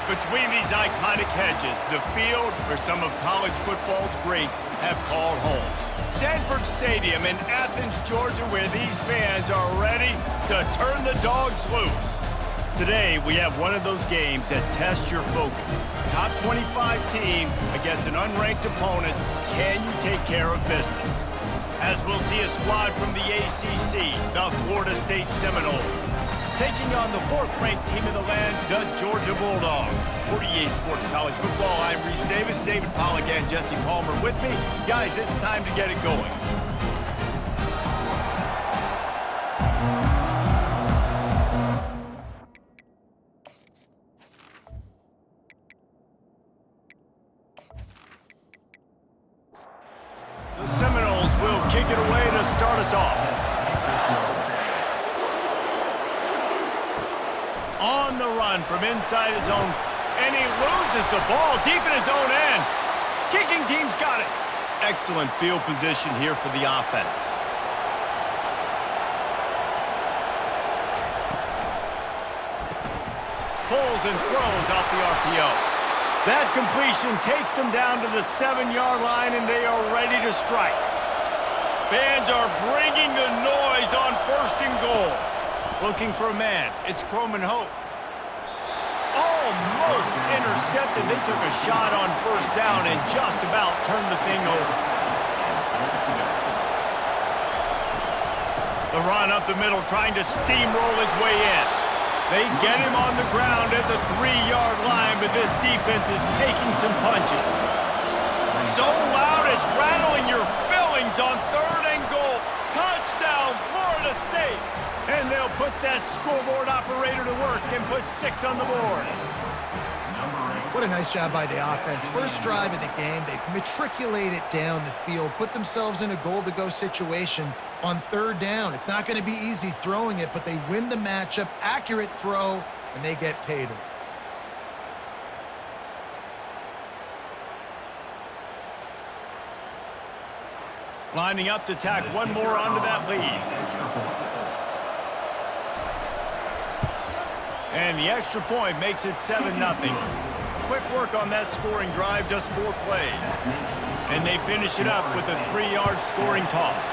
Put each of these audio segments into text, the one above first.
Between these iconic hedges, the field where some of college football's greats have called home. Sanford Stadium in Athens, Georgia, where these fans are ready to turn the dogs loose. Today, we have one of those games that tests your focus. Top 25 team against an unranked opponent. Can you take care of business? As we'll see a squad from the ACC, the Florida State Seminoles, taking on the fourth-ranked team in the land, the Georgia Bulldogs. For EA Sports College Football, I'm Reese Davis, David Pollack, and Jesse Palmer with me. Guys, it's time to get it going. The Seminoles will kick it away to start us off. On the run from inside his own, and he loses the ball deep in his own end. Kicking team's got it. Excellent field position here for the offense. Pulls and throws off the RPO. That completion takes them down to the 7-yard line, and they are ready to strike. Fans are bringing the noise on 1st and goal. Looking for a man. It's Croman Hope. Almost intercepted. They took a shot on 1st down and just about turned the thing over. The run up the middle, trying to steamroll his way in. They get him on the ground at the 3-yard line, but this defense is taking some punches. So loud it's rattling your fillings on 3rd and goal. Touchdown, Florida State. And they'll put that scoreboard operator to work and put 6 on the board. What a nice job by the offense. First drive of the game, they matriculate it down the field, put themselves in a goal-to-go situation on 3rd down. It's not going to be easy throwing it, but they win the matchup, accurate throw, and they get paid. Lining up to tack one more onto that lead. And the extra point makes it 7-0. Quick work on that scoring drive, just 4 plays. And they finish it up with a 3-yard scoring toss.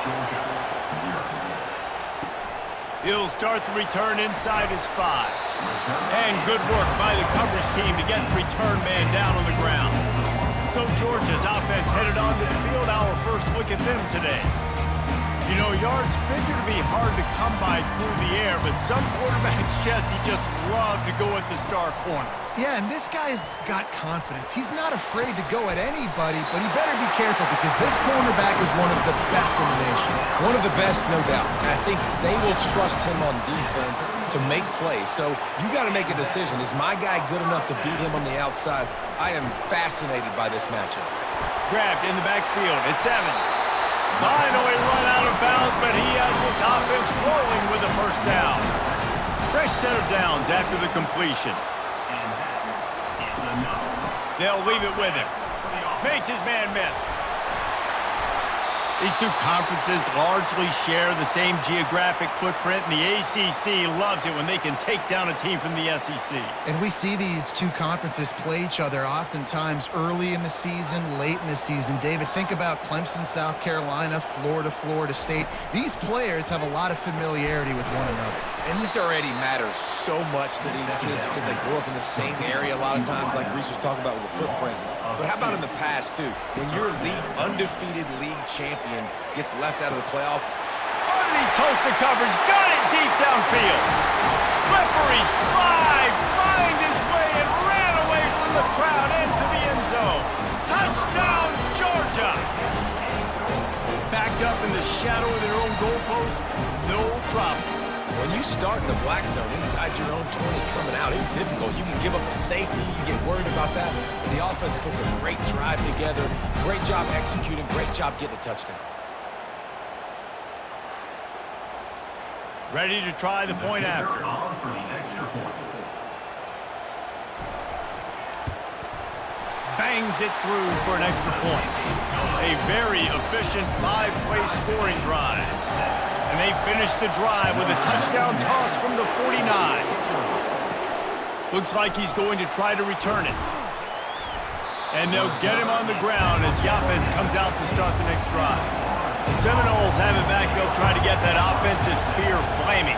He'll start the return inside his 5. And good work by the coverage team to get the return man down on the ground. So Georgia's offense headed onto the field. Our first look at them today. You know, yards figure to be hard to come by through the air, but some quarterbacks, Jesse, just love to go at the star corner. Yeah, and this guy's got confidence. He's not afraid to go at anybody, but he better be careful because this cornerback is one of the best in the nation. One of the best, no doubt. And I think they will trust him on defense to make plays. So you got to make a decision. Is my guy good enough to beat him on the outside? I am fascinated by this matchup. Grabbed in the backfield. It's Evans. Finally run out of bounds, but he has this offense rolling with a 1st down. Fresh set of downs after the completion. They'll leave it with him. Makes his man miss. These two conferences largely share the same geographic footprint, and the ACC loves it when they can take down a team from the SEC. And we see these two conferences play each other oftentimes early in the season, late in the season. David, think about Clemson, South Carolina, Florida, Florida State. These players have a lot of familiarity with one another. And this already matters so much to these kids because they grew up in the same area a lot of times, like Reese was talking about with the footprint. But how about in the past, too? When your undefeated league champion gets left out of the playoff. Underneath toasted coverage, got it deep downfield. Slippery slide, find his way and ran away from the crowd into the end zone. Touchdown, Georgia! Backed up in the shadow of their own goalpost, no problem. When you start in the black zone inside your own 20 coming out, it's difficult. You can give up a safety. You get worried about that. The offense puts a great drive together. Great job executing. Great job getting a touchdown. Ready to try the point after. Bangs it through for an extra point. A very efficient 5-play scoring drive. And they finish the drive with a touchdown toss from the 49. Looks like he's going to try to return it. And they'll get him on the ground as the offense comes out to start the next drive. The Seminoles have it back. They'll try to get that offensive spear flaming.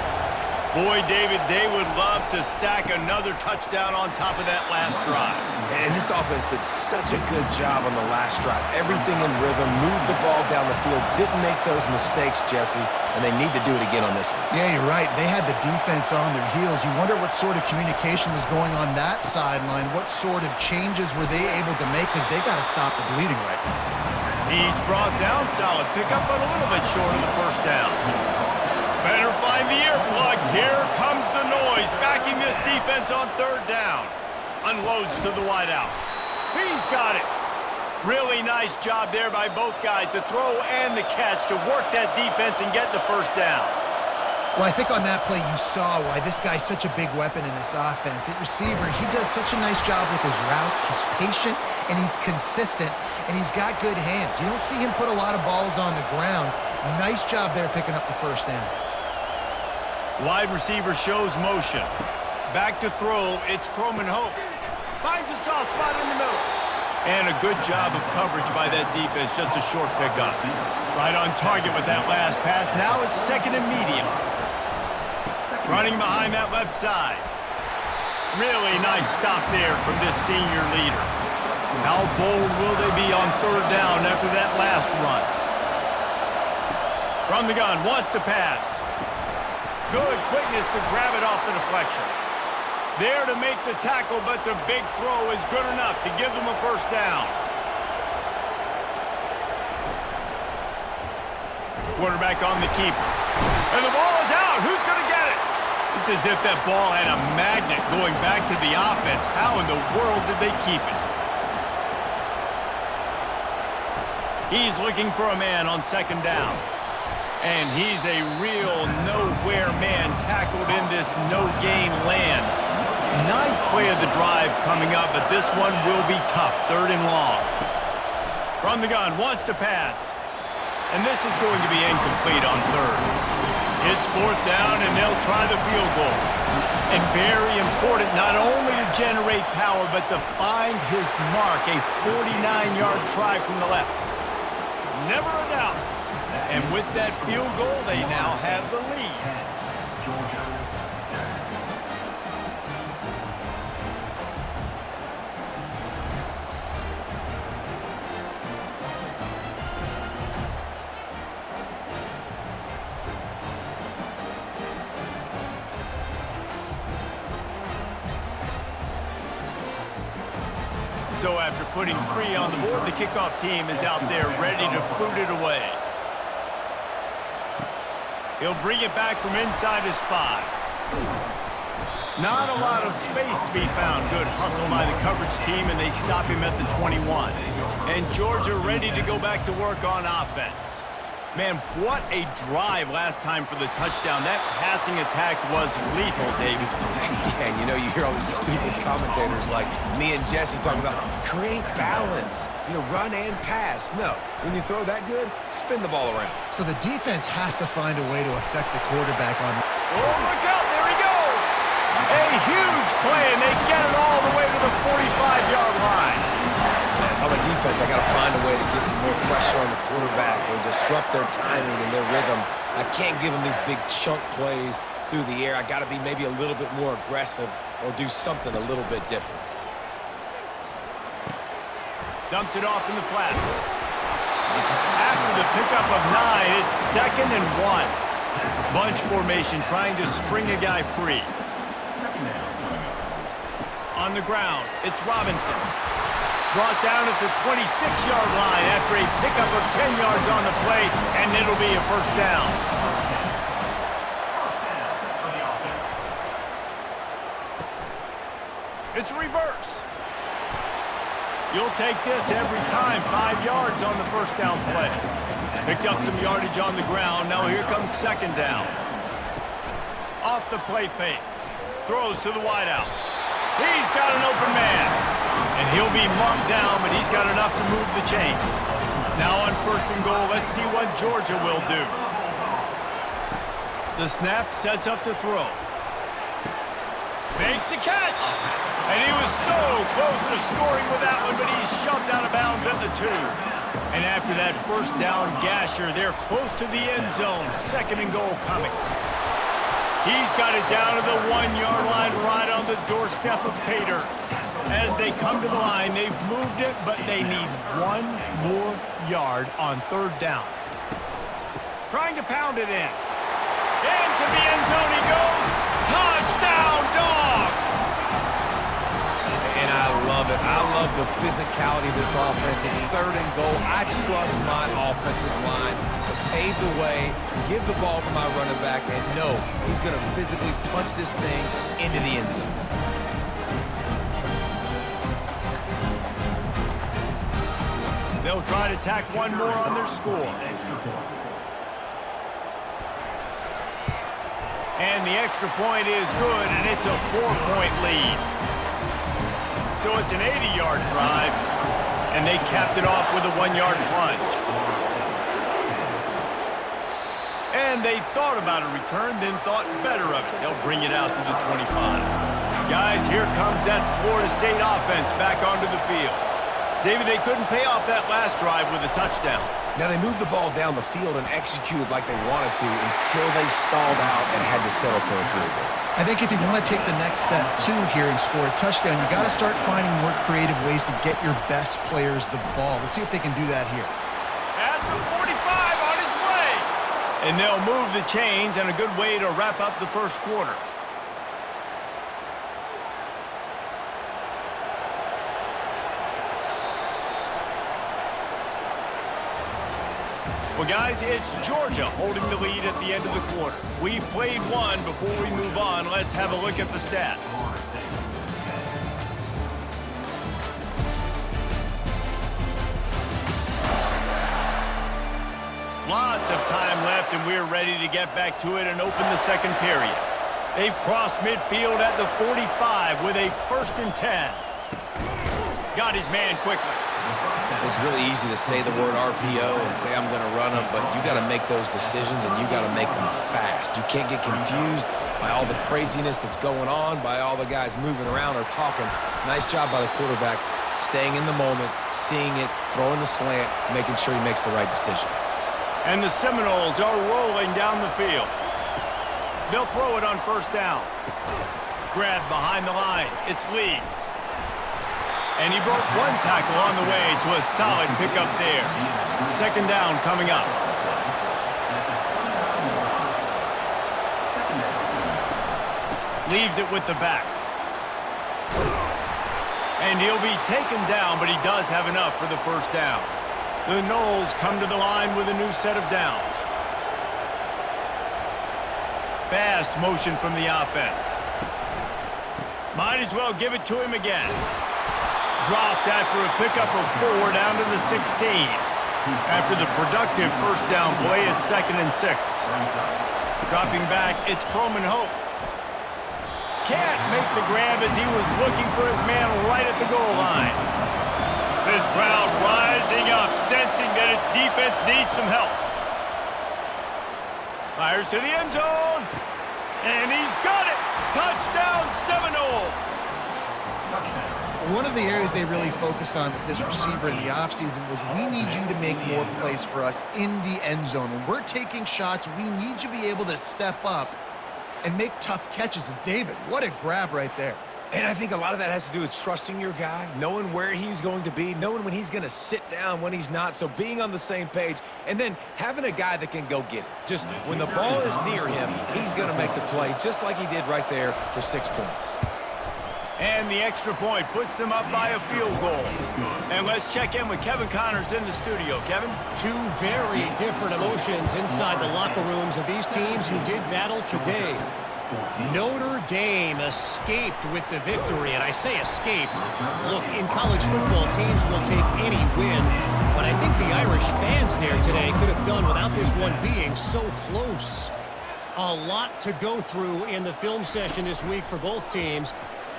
Boy, David, they would love to stack another touchdown on top of that last drive. And this offense did such a good job on the last drive. Everything in rhythm, moved the ball down the field, didn't make those mistakes, Jesse, and they need to do it again on this one. Yeah, you're right. They had the defense on their heels. You wonder what sort of communication was going on that sideline. What sort of changes were they able to make, because they got to stop the bleeding right now. He's brought down, solid pickup, but a little bit short of the first down. Better find the earplugs. Here comes the noise, backing this defense on third down. Unloads to the wideout. He's got it. Really nice job there by both guys to throw and the catch to work that defense and get the first down. Well, I think on that play you saw why this guy's such a big weapon in this offense. At receiver, he does such a nice job with his routes. He's patient, and he's consistent, and he's got good hands. You don't see him put a lot of balls on the ground. Nice job there picking up the first down. Wide receiver shows motion. Back to throw, it's Croman Hope. Finds a soft spot in the middle. And a good job of coverage by that defense, just a short pickup. Right on target with that last pass. Now it's second and medium. Running behind that left side. Really nice stop there from this senior leader. How bold will they be on third down after that last run? From the gun, wants to pass. Good quickness to grab it off the deflection. There to make the tackle, but the big throw is good enough to give them a first down. Quarterback on the keeper. And the ball is out. Who's going to get it? It's as if that ball had a magnet going back to the offense. How in the world did they keep it? He's looking for a man on second down. And he's a real nowhere man tackled in this no-gain land. Ninth play of the drive coming up, but this one will be tough. Third and long. From the gun, wants to pass. And this is going to be incomplete on third. It's fourth down, and they'll try the field goal. And very important not only to generate power, but to find his mark. A 49-yard try from the left. Never a doubt. And with that field goal, they now have the lead. So after putting 3 on the board, the kickoff team is out there ready to boot it away. He'll bring it back from inside his 5. Not a lot of space to be found. Good hustle by the coverage team, and they stop him at the 21. And Georgia ready to go back to work on offense. Man, what a drive last time for the touchdown. That passing attack was lethal, David. And you know, you hear all these stupid commentators like me and Jesse talking about create balance, run and pass. No, when you throw that good, spin the ball around. So the defense has to find a way to affect the quarterback on... Oh, look out, there he goes! A huge play, and they get it all the way to the 45-yard line. Man, if I'm a defense, I got to find a way to get some more pressure on the quarterback or disrupt their timing and their rhythm. I can't give them these big chunk plays through the air. I got to be maybe a little bit more aggressive or do something a little bit different. Dumps it off in the flats. After the pickup of 9, it's second and 1. Bunch formation trying to spring a guy free. On the ground, it's Robinson. Brought down at the 26-yard line after a pickup of 10 yards on the play, and it'll be a first down. It's reverse. You'll take this every time. 5 yards on the first down play. Picked up some yardage on the ground. Now here comes second down. Off the play fake. Throws to the wideout. He's got an open man. And he'll be marked down, but he's got enough to move the chains. Now on first and goal, let's see what Georgia will do. The snap sets up the throw. Makes the catch. And he was so close to scoring with that one, but he's shoved out of bounds at the 2. And after that first down gasher, they're close to the end zone. 2nd and goal coming. He's got it down to the 1-yard line right on the doorstep of Pater. As they come to the line, they've moved it, but they need 1 more yard on 3rd down. Trying to pound it in. Into the end zone he goes. Touchdown, Dogs! And I love it. I love the physicality of this offense. It's 3rd and goal. I trust my offensive line to pave the way, give the ball to my running back, and know he's going to physically punch this thing into the end zone. They'll try to tack 1 more on their score. And the extra point is good, and it's a 4-point lead. So it's an 80-yard drive, and they capped it off with a 1-yard plunge. And they thought about a return, then thought better of it. They'll bring it out to the 25. Guys, here comes that Florida State offense back onto the field. David, they couldn't pay off that last drive with a touchdown. Now, they moved the ball down the field and executed like they wanted to until they stalled out and had to settle for a field goal. I think if you want to take the next step, too, here and score a touchdown, you got to start finding more creative ways to get your best players the ball. Let's see if they can do that here. At the 45 on its way. And they'll move the chains, and a good way to wrap up the first quarter. Well, guys, it's Georgia holding the lead at the end of the quarter. We've played 1 before we move on. Let's have a look at the stats. Lots of time left, and we're ready to get back to it and open the 2nd period. They've crossed midfield at the 45 with a 1st and 10. Got his man quickly. It's really easy to say the word RPO and say I'm going to run them, but you got to make those decisions, and you got to make them fast. You can't get confused by all the craziness that's going on, by all the guys moving around or talking. Nice job by the quarterback, staying in the moment, seeing it, throwing the slant, making sure he makes the right decision. And the Seminoles are rolling down the field. They'll throw it on 1st down. Grabbed behind the line. It's Lee. And he broke 1 tackle on the way to a solid pickup there. 2nd down coming up. Leaves it with the back. And he'll be taken down, but he does have enough for the 1st down. The Noles come to the line with a new set of downs. Fast motion from the offense. Might as well give it to him again. Dropped after a pickup of 4 down to the 16. After the productive 1st down play, it's 2nd and 6. Dropping back, it's Coleman Hope. Can't make the grab as he was looking for his man right at the goal line. This crowd rising up, sensing that its defense needs some help. Fires to the end zone. And he's got it. Touchdown, Seminoles. One of the areas they really focused on with this receiver in the offseason was we need you to make more plays for us in the end zone. When we're taking shots, we need you to be able to step up and make tough catches. And David, what a grab right there. And I think a lot of that has to do with trusting your guy, knowing where he's going to be, knowing when he's going to sit down, when he's not, so being on the same page, and then having a guy that can go get it. Just when the ball is near him, he's going to make the play just like he did right there for 6 points. And the extra point puts them up by a field goal. And let's check in with Kevin Connors in the studio. Kevin? 2 very different emotions inside the locker rooms of these teams who did battle today. Notre Dame escaped with the victory, and I say escaped. Look, in college football, teams will take any win, but I think the Irish fans there today could have done without this one being so close. A lot to go through in the film session this week for both teams.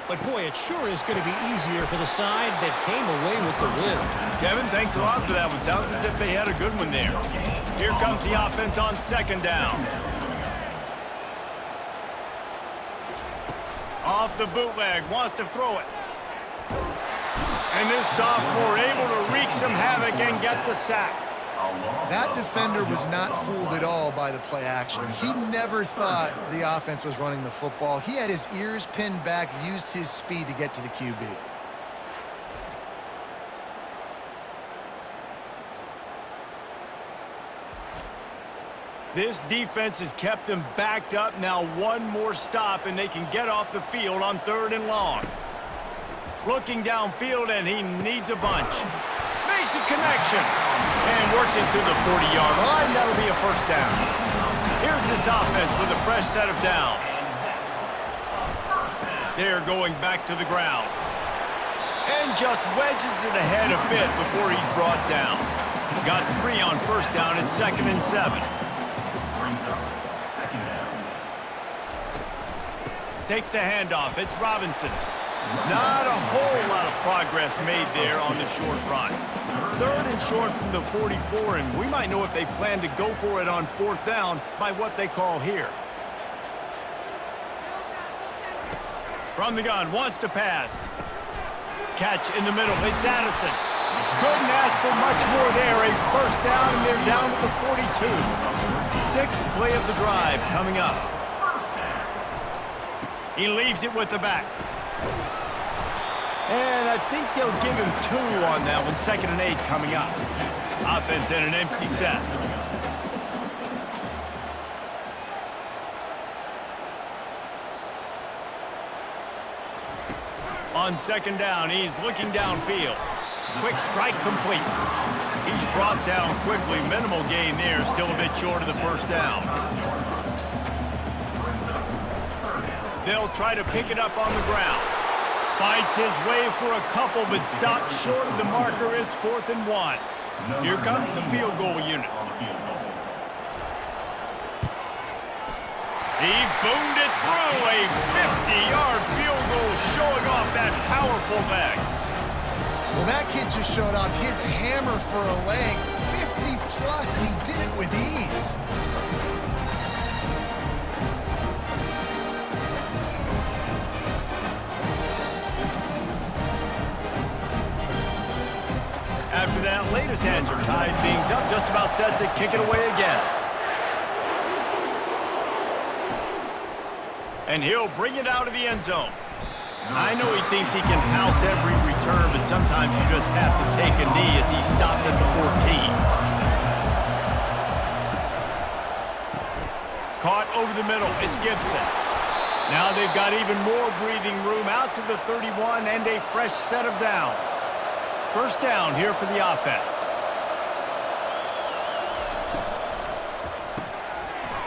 But, boy, it sure is going to be easier for the side that came away with the win. Kevin, thanks a lot for that one. Sounds as if they had a good one there. Here comes the offense on 2nd down. Off the bootleg, wants to throw it. And this sophomore able to wreak some havoc and get the sack. That defender was not fooled at all by the play action. He never thought the offense was running the football. He had his ears pinned back, used his speed to get to the QB. This defense has kept them backed up. Now one more stop, and they can get off the field on 3rd and long. Looking downfield, and he needs a bunch. Makes a connection. And works it to the 40-yard line. That'll be a first down. Here's this offense with a fresh set of downs. They're going back to the ground. And just wedges it ahead a bit before he's brought down. Got 3 on first down and 2nd and 7. Takes the handoff. It's Robinson. Not a whole lot of progress made there on the short run. 3rd and short from the 44, and we might know if they plan to go for it on 4th down by what they call here. From the gun, wants to pass. Catch in the middle. It's Addison. Couldn't ask for much more there. A first down, and they're down to the 42. 6th play of the drive coming up. He leaves it with the back. And I think they'll give him 2 on that one. 2nd and 8 coming up. Offense in an empty set. On 2nd down, he's looking downfield. Quick strike complete. He's brought down quickly. Minimal gain there. Still a bit short of the first down. They'll try to pick it up on the ground. Fights his way for a couple, but stops short of the marker. It's 4th and 1. Here comes the field goal unit. He boomed it through. A 50-yard field goal showing off that powerful leg. Well, that kid just showed off his hammer for a leg. 50-plus, and he did it with ease. After that latest answer tied things up, just about set to kick it away again. And he'll bring it out of the end zone. I know he thinks he can house every return, but sometimes you just have to take a knee as he stopped at the 14. Caught over the middle. It's Gibson. Now they've got even more breathing room out to the 31 and a fresh set of downs. First down here for the offense.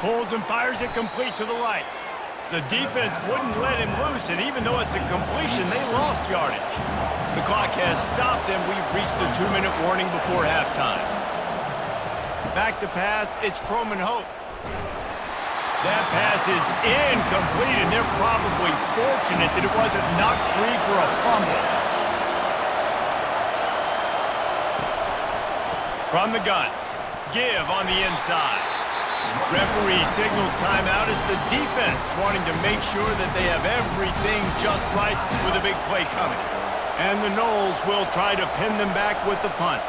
Pulls and fires it complete to the right. The defense wouldn't let him loose, and even though it's a completion, they lost yardage. The clock has stopped, and we've reached the 2-minute warning before halftime. Back to pass, it's Croman Hope. That pass is incomplete, and they're probably fortunate that it wasn't knocked free for a fumble. From the gun, give on the inside. Referee signals timeout as the defense wanting to make sure that they have everything just right with a big play coming. And the Noles will try to pin them back with the punt.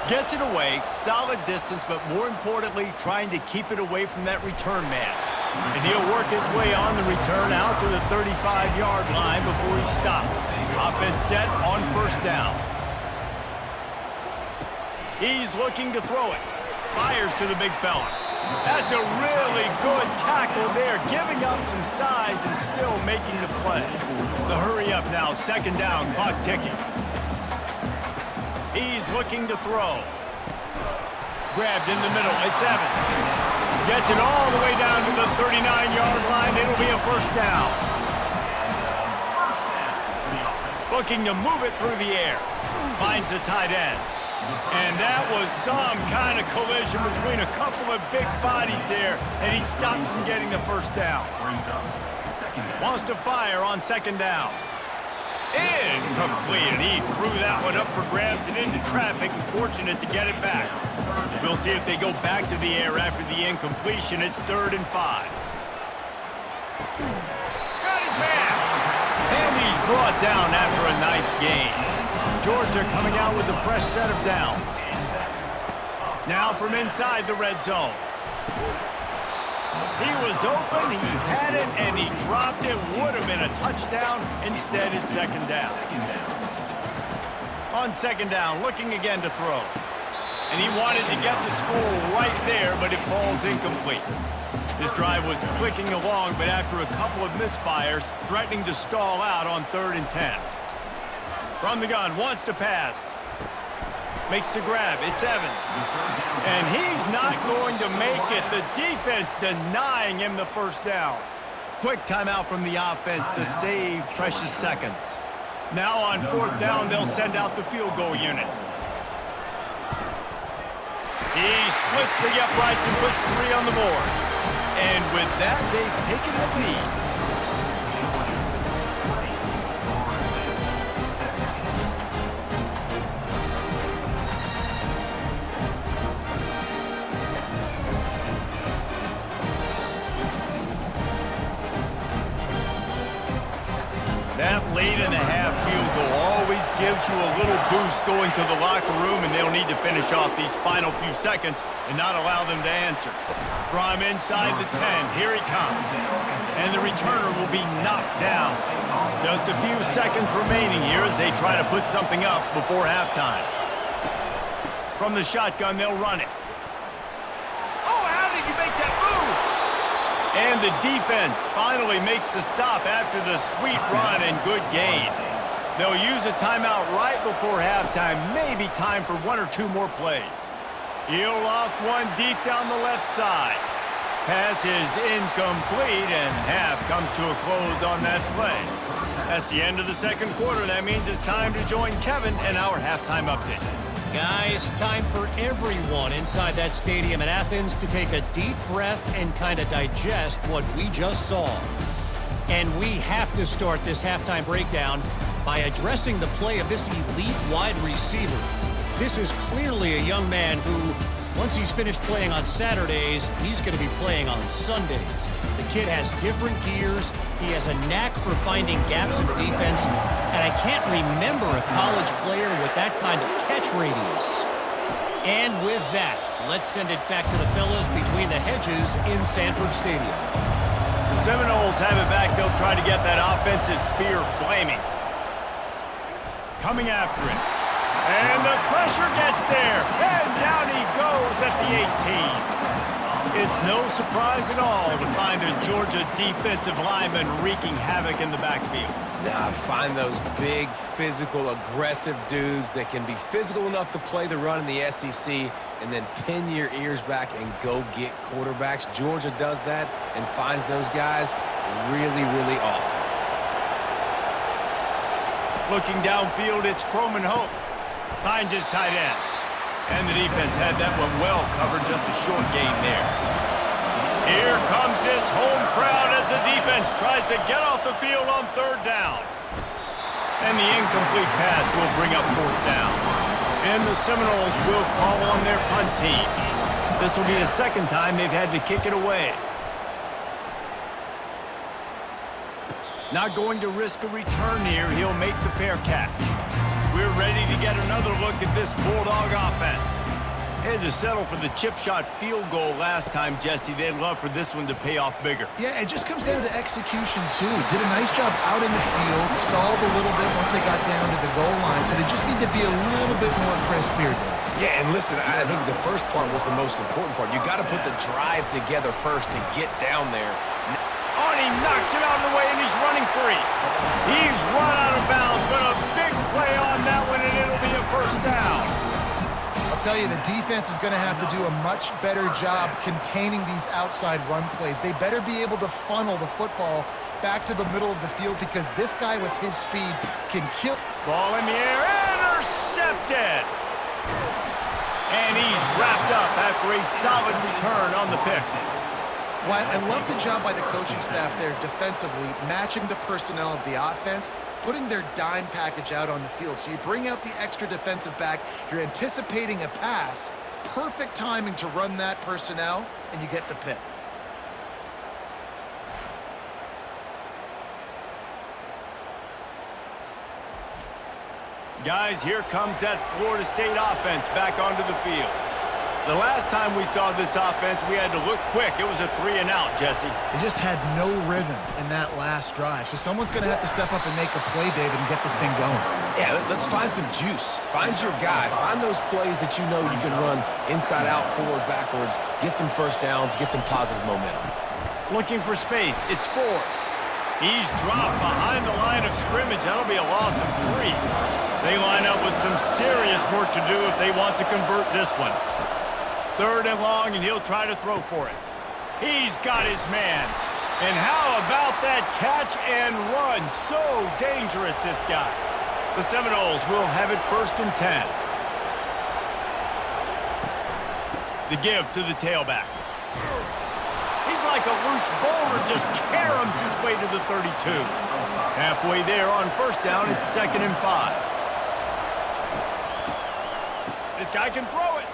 Gets it away, solid distance, but more importantly, trying to keep it away from that return man. And he'll work his way on the return out to the 35-yard line before he stopped. Offense set on first down. He's looking to throw it. Fires to the big fella. That's a really good tackle there, giving up some size and still making the play. The hurry up now, 2nd down, clock ticking. He's looking to throw. Grabbed in the middle, it's Evans. Gets it all the way down to the 39-yard line. It'll be a first down. Looking to move it through the air. Finds the tight end. And that was some kind of collision between a couple of big bodies there, and he stopped from getting the first down. Wants to fire on 2nd down. Incomplete, and he threw that one up for grabs and into traffic, and fortunate to get it back. We'll see if they go back to the air after the incompletion. It's 3rd and 5. Got his man. And he's brought down after a nice gain. Georgia coming out with a fresh set of downs. Now from inside the red zone. He was open, he had it, and he dropped it. Would have been a touchdown. Instead, it's second down. On second down, looking again to throw. And he wanted to get the score right there, but it falls incomplete. This drive was clicking along, but after a couple of misfires, threatening to stall out on 3rd and 10. From the gun, wants to pass. Makes the grab. It's Evans. And he's not going to make it. The defense denying him the first down. Quick timeout from the offense to save precious seconds. Now on 4th down, they'll send out the field goal unit. He splits the uprights and puts 3 on the board. And with that, they've taken the lead. That late-in-the-half field goal always gives you a little boost going to the locker room, and they'll need to finish off these final few seconds and not allow them to answer. From inside the 10, here he comes. And the returner will be knocked down. Just a few seconds remaining here as they try to put something up before halftime. From the shotgun, they'll run it. Oh, how did you make that move? And the defense finally makes the stop after the sweet run and good gain. They'll use a timeout right before halftime, maybe time for 1 or 2 more plays. He'll loft one deep down the left side. Pass is incomplete, and half comes to a close on that play. That's the end of the second quarter. That means it's time to join Kevin and our halftime update. Guys, time for everyone inside that stadium in Athens to take a deep breath and kind of digest what we just saw. And we have to start this halftime breakdown by addressing the play of this elite wide receiver. This is clearly a young man who, once he's finished playing on Saturdays, he's going to be playing on Sundays. The kid has different gears. He has a knack for finding gaps in the defense. And I can't remember a college player with that kind of catch radius. And with that, let's send it back to the fellows between the hedges in Sanford Stadium. The Seminoles have it back. They'll try to get that offensive spear flaming. Coming after it. And the pressure gets there. And down he goes at the 18. It's no surprise at all to find a Georgia defensive lineman wreaking havoc in the backfield. Now, I find those big, physical, aggressive dudes that can be physical enough to play the run in the SEC and then pin your ears back and go get quarterbacks. Georgia does that and finds those guys really, really often. Looking downfield, it's Croman Hope. Finds his tight end. And the defense had that one well covered, just a short gain there. Here comes this home crowd as the defense tries to get off the field on 3rd down. And the incomplete pass will bring up 4th down. And the Seminoles will call on their punt team. This will be the second time they've had to kick it away. Not going to risk a return here. He'll make the fair catch. We're ready to get another look at this Bulldog offense. They had to settle for the chip shot field goal last time, Jesse. They'd love for this one to pay off bigger. Yeah, it just comes down to execution, too. Did a nice job out in the field, stalled a little bit once they got down to the goal line, so they just need to be a little bit more crisp here. Yeah, and listen, I think the first part was the most important part. You got to put the drive together first to get down there. Oh, and he knocks it out of the way, and he's running free. He's run out of bounds, but a big play on that one, and it'll be a first down. I'll tell you, the defense is going to have to do a much better job containing these outside run plays. They better be able to funnel the football back to the middle of the field because this guy with his speed can kill. Ball in the air, intercepted. And he's wrapped up after a solid return on the pick. Well, I love the job by the coaching staff there defensively, matching the personnel of the offense, putting their dime package out on the field. So you bring out the extra defensive back, you're anticipating a pass, perfect timing to run that personnel, and you get the pick. Guys, here comes that Florida State offense back onto the field. The last time we saw this offense, we had to look quick. It was a 3-and-out, Jesse. They just had no rhythm in that last drive. So someone's going to have to step up and make a play, David, and get this thing going. Yeah, let's find some juice. Find your guy. Find those plays that you know you can run inside out, forward, backwards, get some first downs, get some positive momentum. Looking for space. It's Ford. He's dropped behind the line of scrimmage. That'll be a loss of 3. They line up with some serious work to do if they want to convert this one. 3rd and long, and he'll try to throw for it. He's got his man. And how about that catch and run? So dangerous, this guy. The Seminoles will have it 1st and 10. The give to the tailback. He's like a loose bowler, just caroms his way to the 32. Halfway there on 1st down, it's 2nd and 5. This guy can throw it.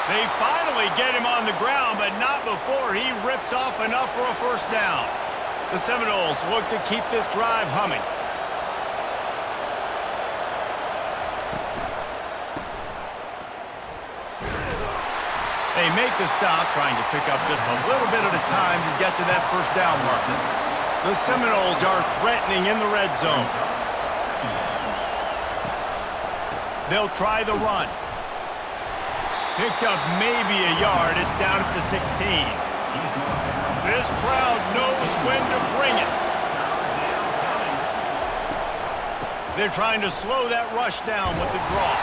They finally get him on the ground, but not before he rips off enough for a 1st down. The Seminoles look to keep this drive humming. They make the stop, trying to pick up just a little bit at a time to get to that 1st down marker. The Seminoles are threatening in the red zone. They'll try the run. Picked up maybe a yard. It's down at the 16. This crowd knows when to bring it. They're trying to slow that rush down with the draw.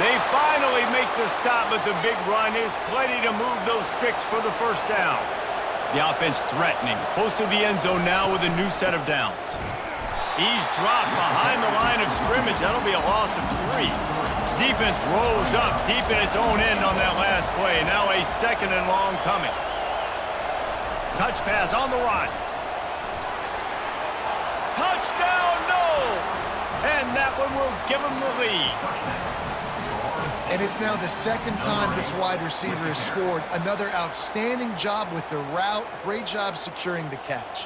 They finally make the stop, but the big run is plenty to move those sticks for the 1st down. The offense threatening, close to the end zone now with a new set of downs. He's dropped behind the line of scrimmage. That'll be a loss of 3. Defense rolls up deep in its own end on that last play. Now a 2nd and long coming. Touch pass on the run. Touchdown, Noles! And that one will give them the lead. And it's now the 2nd time this wide receiver has scored. Another outstanding job with the route. Great job securing the catch.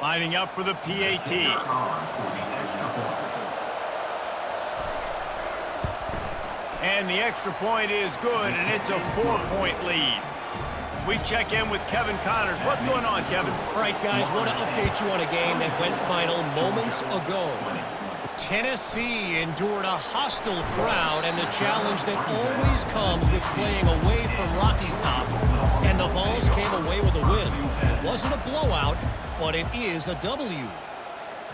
Lining up for the PAT. And the extra point is good, and it's a 4-point lead. We check in with Kevin Connors. What's going on, Kevin? All right, guys, want to update you on a game that went final moments ago. Tennessee endured a hostile crowd and the challenge that always comes with playing away from Rocky Top. And the Vols came away with a win. It wasn't a blowout, but it is a W.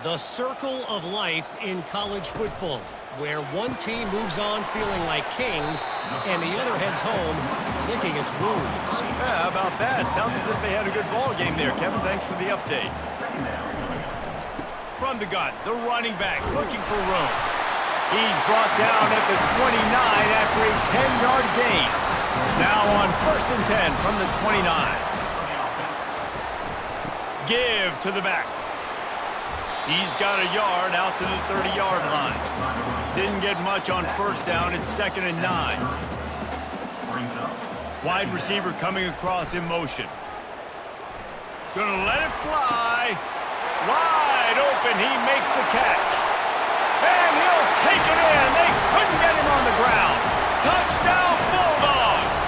The circle of life in college football, where one team moves on feeling like kings and the other heads home licking its wounds. Yeah, how about that? Sounds as if they had a good ball game there. Kevin, thanks for the update. From the gun, the running back looking for room. He's brought down at the 29 after a 10-yard gain. Now on 1st and 10 from the 29. Give to the back. He's got a yard out to the 30-yard line. Didn't get much on 1st down. It's 2nd and 9. Wide receiver coming across in motion. Gonna let it fly. Wide open. He makes the catch. And he'll take it in. They couldn't get him on the ground. Touchdown, Bulldogs.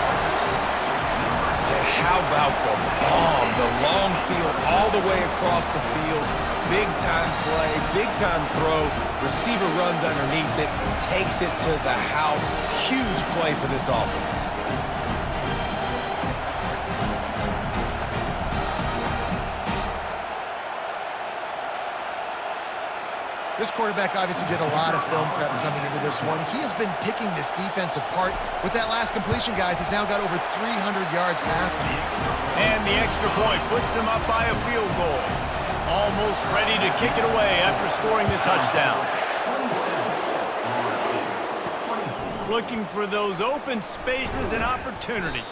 And how about the bomb? The long field all the way across the field. Big-time play, big-time throw. Receiver runs underneath it, takes it to the house. Huge play for this offense. This quarterback obviously did a lot of film prep coming into this one. He has been picking this defense apart. With that last completion, guys, he's now got over 300 yards passing. And the extra point puts them up by a field goal. Almost ready to kick it away after scoring the touchdown. Looking for those open spaces and opportunity.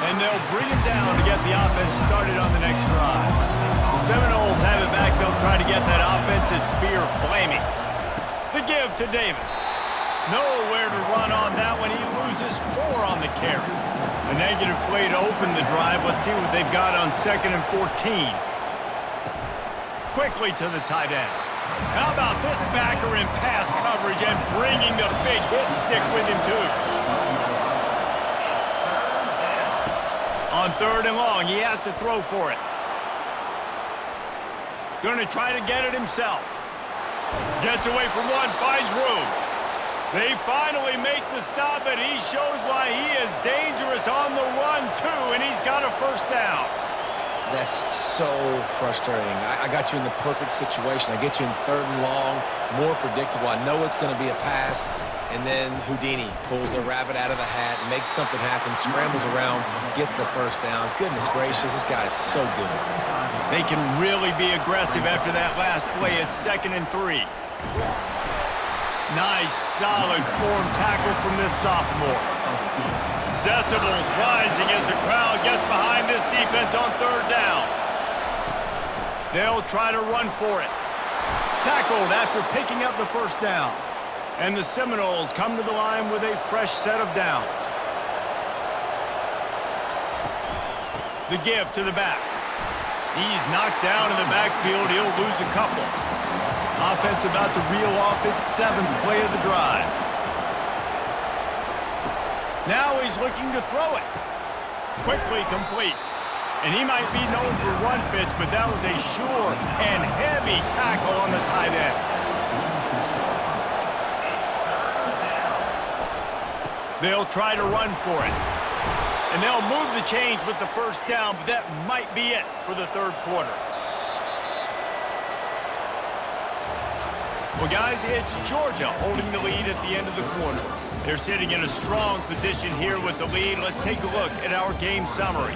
And they'll bring him down to get the offense started on the next drive. The Seminoles have it back. They'll try to get that offensive spear flaming. The give to Davis. Nowhere to run on that one. He loses 4 on the carry. A negative play to open the drive. Let's see what they've got on 2nd and 14. Quickly to the tight end. How about this backer in pass coverage and bringing the big hit stick with him, too. On 3rd and long, he has to throw for it. Going to try to get it himself. Gets away from one, finds room. They finally make the stop, and he shows why he is dangerous on the run, too, and he's got a 1st down. That's so frustrating. I got you in the perfect situation. I get you in 3rd and long, more predictable. I know it's going to be a pass, and then Houdini pulls the rabbit out of the hat, makes something happen, scrambles around, gets the 1st down. Goodness gracious, this guy is so good. They can really be aggressive after that last play at 2nd and 3. Nice, solid form tackle from this sophomore. Decibels rising as the crowd gets behind this defense on 3rd down. They'll try to run for it. Tackled after picking up the 1st down. And the Seminoles come to the line with a fresh set of downs. The give to the back. He's knocked down in the backfield. He'll lose a couple. Offense about to reel off its 7th play of the drive. Now he's looking to throw it. Quickly complete. And he might be known for run fits, but that was a sure and heavy tackle on the tight end. They'll try to run for it. And they'll move the chains with the 1st down, but that might be it for the 3rd quarter. Well, guys, it's Georgia holding the lead at the end of the quarter. They're sitting in a strong position here with the lead. Let's take a look at our game summary.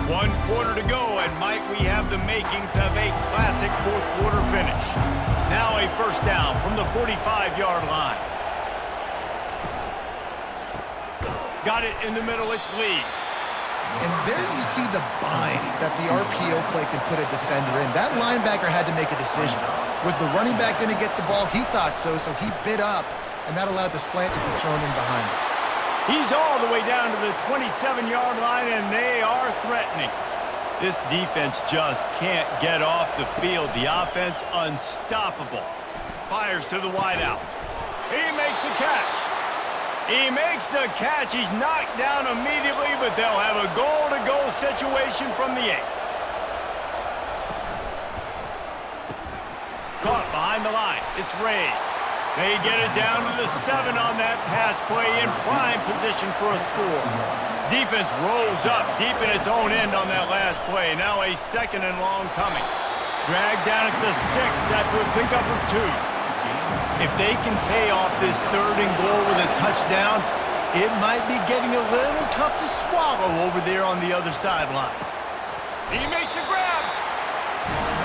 One quarter to go, and might we have the makings of a classic 4th quarter finish. Now a 1st down from the 45-yard line. Got it in the middle, it's Lee. And there you see the bind that the RPO play can put a defender in. That linebacker had to make a decision. Was the running back going to get the ball? He thought so, so he bit up, and that allowed the slant to be thrown in behind him. He's all the way down to the 27-yard line, and they are threatening. This defense just can't get off the field. The offense unstoppable. Fires to the wideout. He makes the catch. He makes the catch. He's knocked down immediately, but they'll have a goal-to-goal situation from the 8. Caught behind the line. It's Ray. They get it down to the 7 on that pass play in prime position for a score. Defense rolls up deep in its own end on that last play. Now a 2nd and long coming. Dragged down at the 6 after a pickup of 2. If they can pay off this 3rd and goal with a touchdown, it might be getting a little tough to swallow over there on the other sideline. He makes a grab.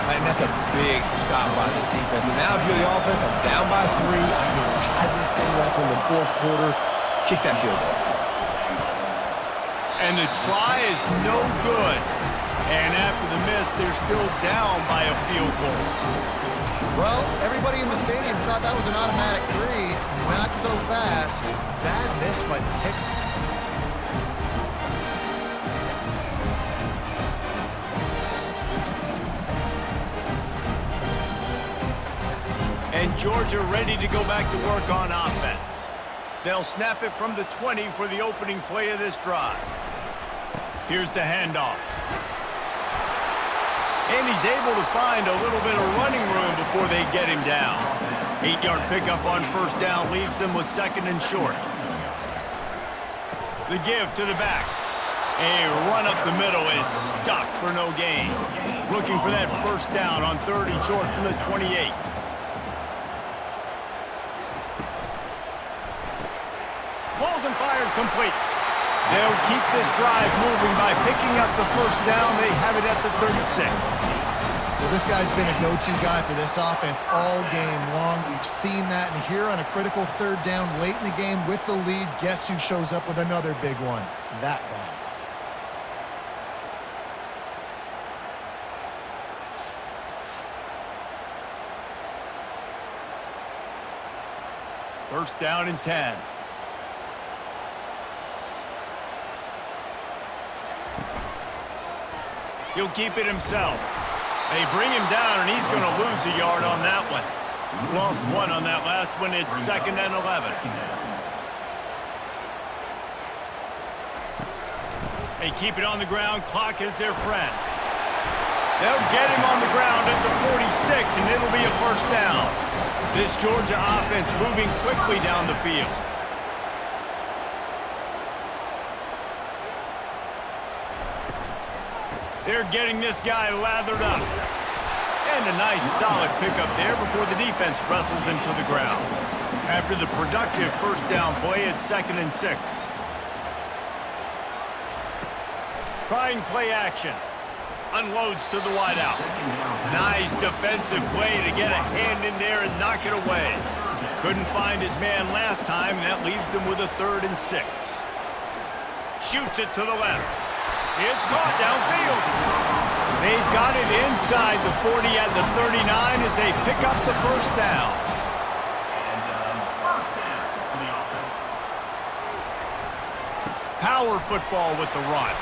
Man, that's a big stop by this defense. And now if you're the offense, I'm down by 3. I can tie this thing up in the 4th quarter. Kick that field goal. And the try is no good. And after the miss, they're still down by a field goal. Well, everybody in the stadium thought that was an automatic 3. Not so fast. Bad miss by the kicker. And Georgia ready to go back to work on offense. They'll snap it from the 20 for the opening play of this drive. Here's the handoff. And he's able to find a little bit of running room before they get him down. 8-yard pickup on 1st down leaves them with 2nd and short. The give to the back. A run up the middle is stuck for no gain. Looking for that 1st down on 3rd and short from the 28. Pulls and fired complete. They'll keep this drive moving by picking up the 1st down. They have it at the 36. Well, this guy's been a go-to guy for this offense all game long. We've seen that, and here on a critical 3rd down late in the game with the lead, guess who shows up with another big one? That guy. First down and 10. He'll keep it himself. They bring him down, and he's going to lose a yard on that one. Lost one on that last one. It's 2nd and 11. They keep it on the ground. Clock is their friend. They'll get him on the ground at the 46, and it'll be a first down. This Georgia offense moving quickly down the field. They're getting this guy lathered up. And a nice solid pickup there before the defense wrestles him to the ground. After the productive first down play, it's 2nd and 6. Trying play action. Unloads to the wideout. Nice defensive play to get a hand in there and knock it away. Couldn't find his man last time, and that leaves him with a 3rd and 6. Shoots it to the left. It's caught downfield. They've got it inside the 40 at the 39 as they pick up the first down. Power football with the run.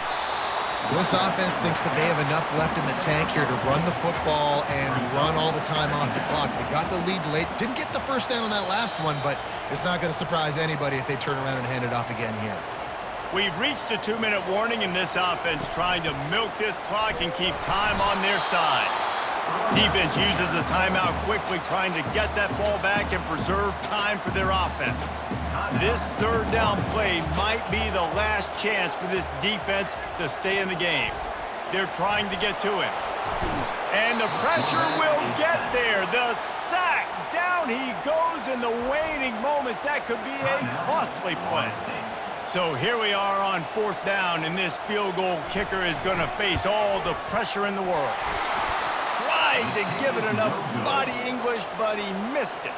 This offense thinks that they have enough left in the tank here to run the football and run all the time off the clock. They got the lead late. Didn't get the first down on that last one, but it's not going to surprise anybody if they turn around and hand it off again here. We've reached a 2-minute warning in this offense, trying to milk this clock and keep time on their side. Defense uses a timeout quickly, trying to get that ball back and preserve time for their offense. This 3rd down play might be the last chance for this defense to stay in the game. They're trying to get to it. And the pressure will get there. The sack. Down he goes in the waning moments. That could be a costly play. So here we are on 4th down, and this field goal kicker is going to face all the pressure in the world. Tried to give it enough body English, but he missed it.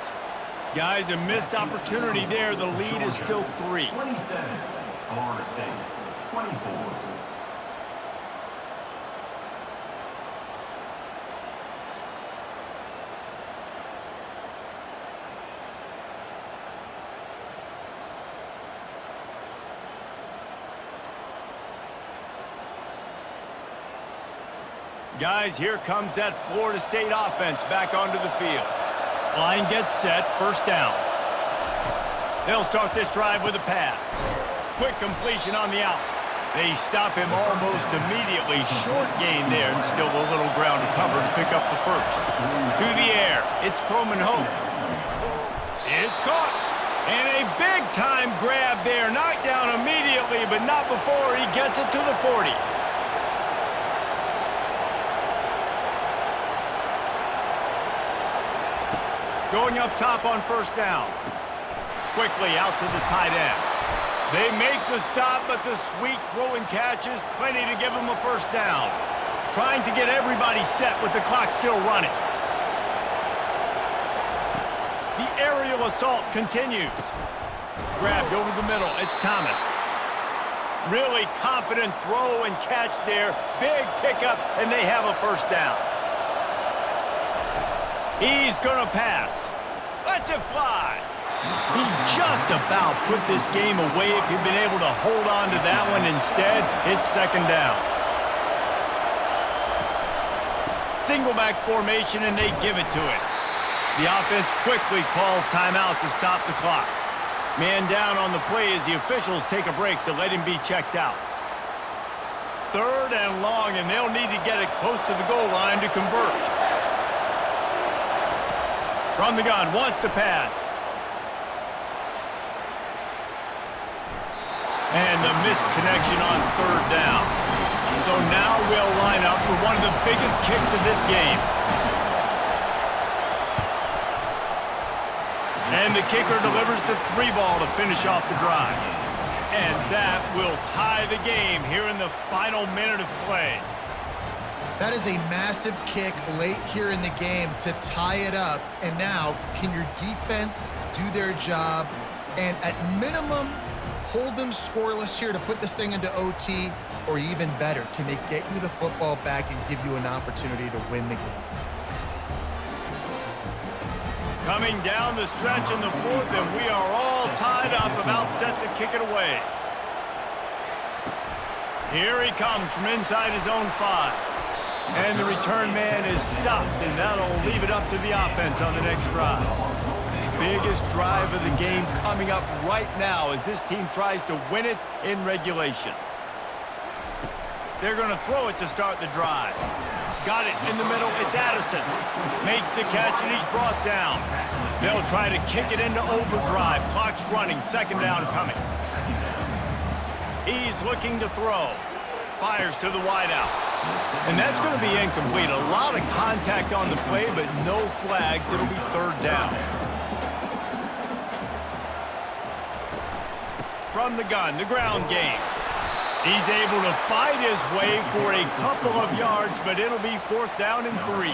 Guys, a missed opportunity there. The lead is still 3. 27, Florida State, 24. Guys, here comes that Florida State offense back onto the field. Line gets set, first down. They'll start this drive with a pass. Quick completion on the out. They stop him almost immediately. Short gain there, and still a little ground to cover to pick up the first. To the air, it's Croman Hope. It's caught. And a big-time grab there. Knocked down immediately, but not before he gets it to the 40. Going up top on first down. Quickly out to the tight end. They make the stop, but the sweet throw and catch is plenty to give them a first down. Trying to get everybody set with the clock still running. The aerial assault continues. Grabbed over the middle. It's Thomas. Really confident throw and catch there. Big pickup, and they have a first down. He's going to pass. Lets it fly. He just about put this game away if he'd been able to hold on to that one. Instead, it's 2nd down. Single back formation, and they give it to it. The offense quickly calls timeout to stop the clock. Man down on the play as the officials take a break to let him be checked out. 3rd and long, and they'll need to get it close to the goal line to convert. From the gun, wants to pass. And the missed connection on 3rd down. So now we'll line up for one of the biggest kicks of this game. And the kicker delivers the 3 ball to finish off the drive. And that will tie the game here in the final minute of play. That is a massive kick late here in the game to tie it up. And now, can your defense do their job and at minimum hold them scoreless here to put this thing into OT? Or even better, can they get you the football back and give you an opportunity to win the game? Coming down the stretch in the fourth, and we are all tied up, about set to kick it away. Here he comes from inside his own 5. And the return man is stopped, and that'll leave it up to the offense on the next drive. Biggest drive of the game coming up right now as this team tries to win it in regulation. They're going to throw it to start the drive. Got it in the middle. It's Addison. Makes the catch, and he's brought down. They'll try to kick it into overdrive. Clock's running. Second down coming. He's looking to throw. Fires to the wideout. And that's going to be incomplete. A lot of contact on the play, but no flags. It'll be third down. From the gun, the ground game. He's able to fight his way for a couple of yards, but it'll be fourth down and 3.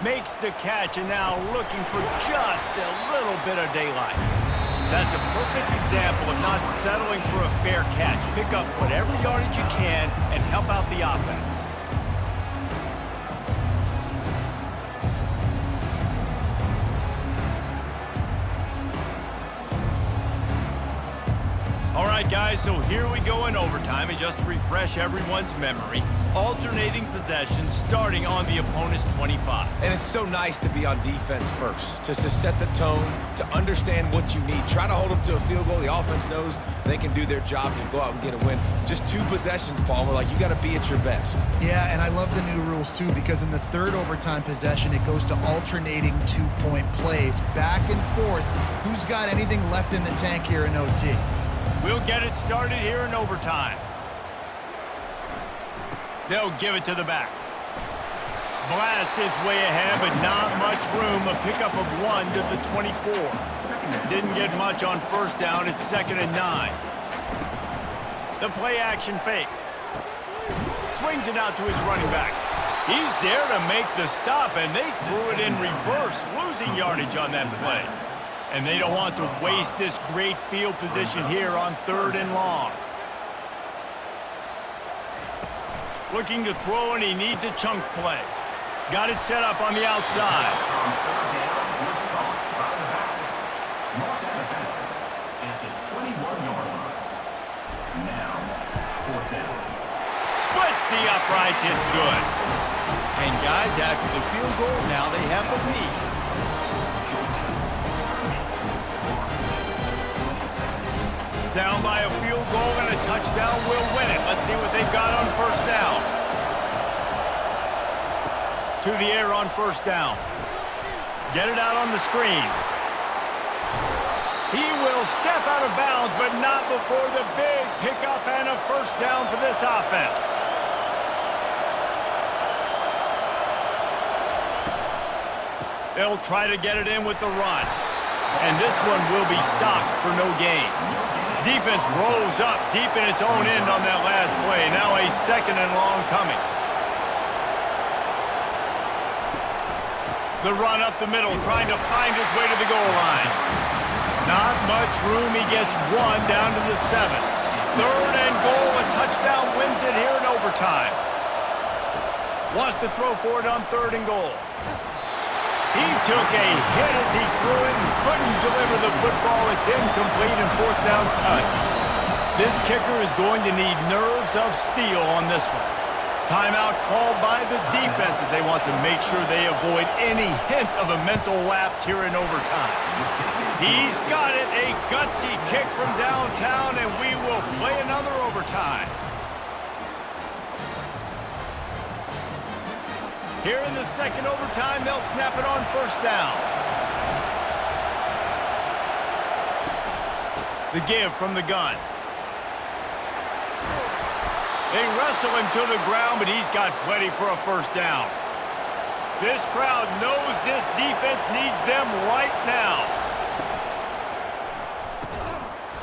Makes the catch, and now looking for just a little bit of daylight. That's a perfect example of not settling for a fair catch. Pick up whatever yardage you can and help out the offense. All right, guys, so here we go in overtime, and just to refresh everyone's memory, alternating possession starting on the opponent's 25. And it's so nice to be on defense first, to set the tone, to understand what you need. Try to hold them to a field goal. The offense knows they can do their job to go out and get a win. Just 2 possessions, Paul. We're like, you got to be at your best. Yeah, and I love the new rules, too, because in the third overtime possession, it goes to alternating 2-point plays. Back and forth. Who's got anything left in the tank here in OT? We'll get it started here in overtime. They'll give it to the back. Blast is way ahead, but not much room. A pickup of 1 to the 24. Didn't get much on first down. It's 2nd and 9. The play action fake. Swings it out to his running back. He's there to make the stop, and they threw it in reverse, losing yardage on that play. And they don't want to waste this great field position here on 3rd and long. Looking to throw, and he needs a chunk play. Got it set up on the outside. Splits the uprights. It's good. And guys, after the field goal, now they have the lead. Down by a field goal, and a touchdown will win it. Let's see what they've got on first down. To the air on first down. Get it out on the screen. He will step out of bounds, but not before the big pickup and a first down for this offense. They'll try to get it in with the run. And this one will be stopped for no gain. Defense rolls up deep in its own end on that last play. Now a 2nd and long coming. The run up the middle, trying to find its way to the goal line. Not much room. He gets 1 down to the 7. 3rd and goal. A touchdown wins it here in overtime. Wants to throw for it on 3rd and goal. He took a hit as he threw it and couldn't deliver the football. It's incomplete, and 4th down's cut. This kicker is going to need nerves of steel on this one. Timeout called by the defense as they want to make sure they avoid any hint of a mental lapse here in overtime. He's got it, a gutsy kick from downtown, and we will play another overtime. Here in the 2nd overtime, they'll snap it on first down. The give from the gun. They wrestle him to the ground, but he's got plenty for a first down. This crowd knows this defense needs them right now.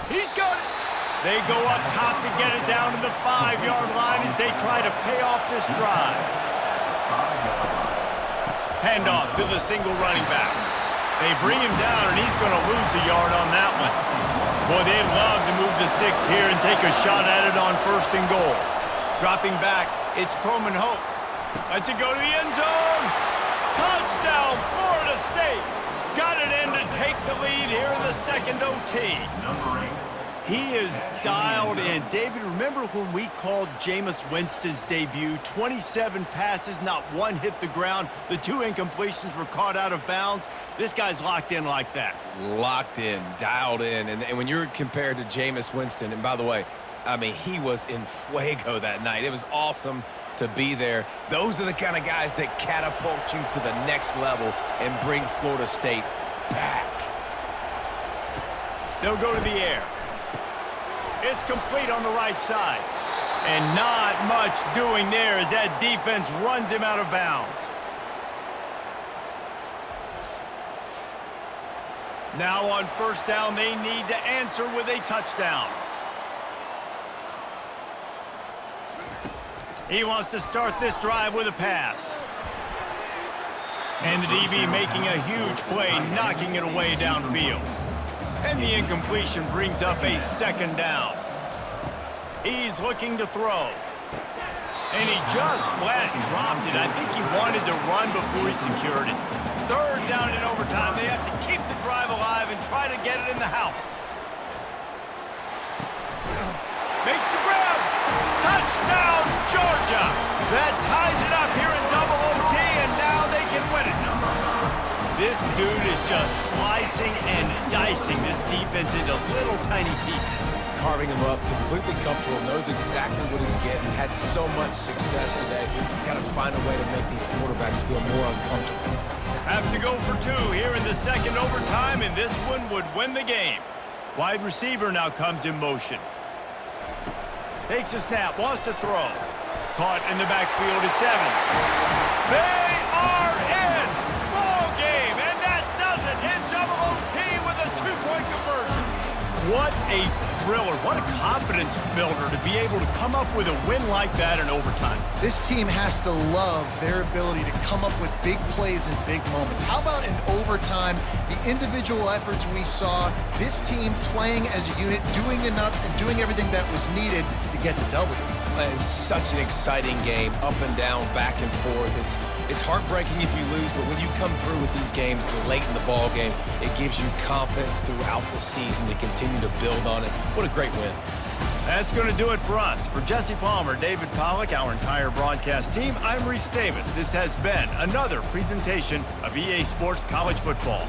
He's got it. They go up top to get it down to the 5-yard line as they try to pay off this drive. Handoff to the single running back. They bring him down, and he's going to lose a yard on that one. Boy, they'd love to move the sticks here and take a shot at it on 1st and goal. Dropping back, it's Croman Hope. Lets it go to the end zone. Touchdown, Florida State. Got it in to take the lead here in the second OT. Number 8. He is dialed in. David, remember when we called Jameis Winston's debut? 27 passes, not one hit the ground. The 2 incompletions were caught out of bounds. This guy's locked in like that. Locked in, dialed in. And when you're compared to Jameis Winston, and by the way, I mean, he was in fuego that night. It was awesome to be there. Those are the kind of guys that catapult you to the next level and bring Florida State back. They'll go to the air. It's complete on the right side. And not much doing there as that defense runs him out of bounds. Now on first down, they need to answer with a touchdown. He wants to start this drive with a pass. And the DB making a huge play, knocking it away downfield. And the incompletion brings up a second down. He's looking to throw. And he just flat dropped it. I think he wanted to run before he secured it. Third down in overtime. They have to keep the drive alive and try to get it in the house. Makes the grab. Touchdown, Georgia. That ties it up here in double OT, and now they can win it. This dude is just slicing and dicing this defense into little tiny pieces. Carving him up, completely comfortable, knows exactly what he's getting, had so much success today. You got to find a way to make these quarterbacks feel more uncomfortable. Have to go for 2 here in the second overtime, and this one would win the game. Wide receiver now comes in motion. Takes a snap, wants to throw. Caught in the backfield, it's Evans. They are in! Ball game, and that does it in double OT with a 2-point conversion. What a thriller, what a confidence builder to be able to come up with a win like that in overtime. This team has to love their ability to come up with big plays in big moments. How about in overtime, the individual efforts we saw, this team playing as a unit, doing enough and doing everything that was needed to get the W. It's such an exciting game, up and down, back and forth. It's heartbreaking if you lose, but when you come through with these games late in the ball game, it gives you confidence throughout the season to continue to build on it. What a great win. That's going to do it for us. For Jesse Palmer, David Pollack, our entire broadcast team, I'm Reese Davis. This has been another presentation of EA Sports College Football.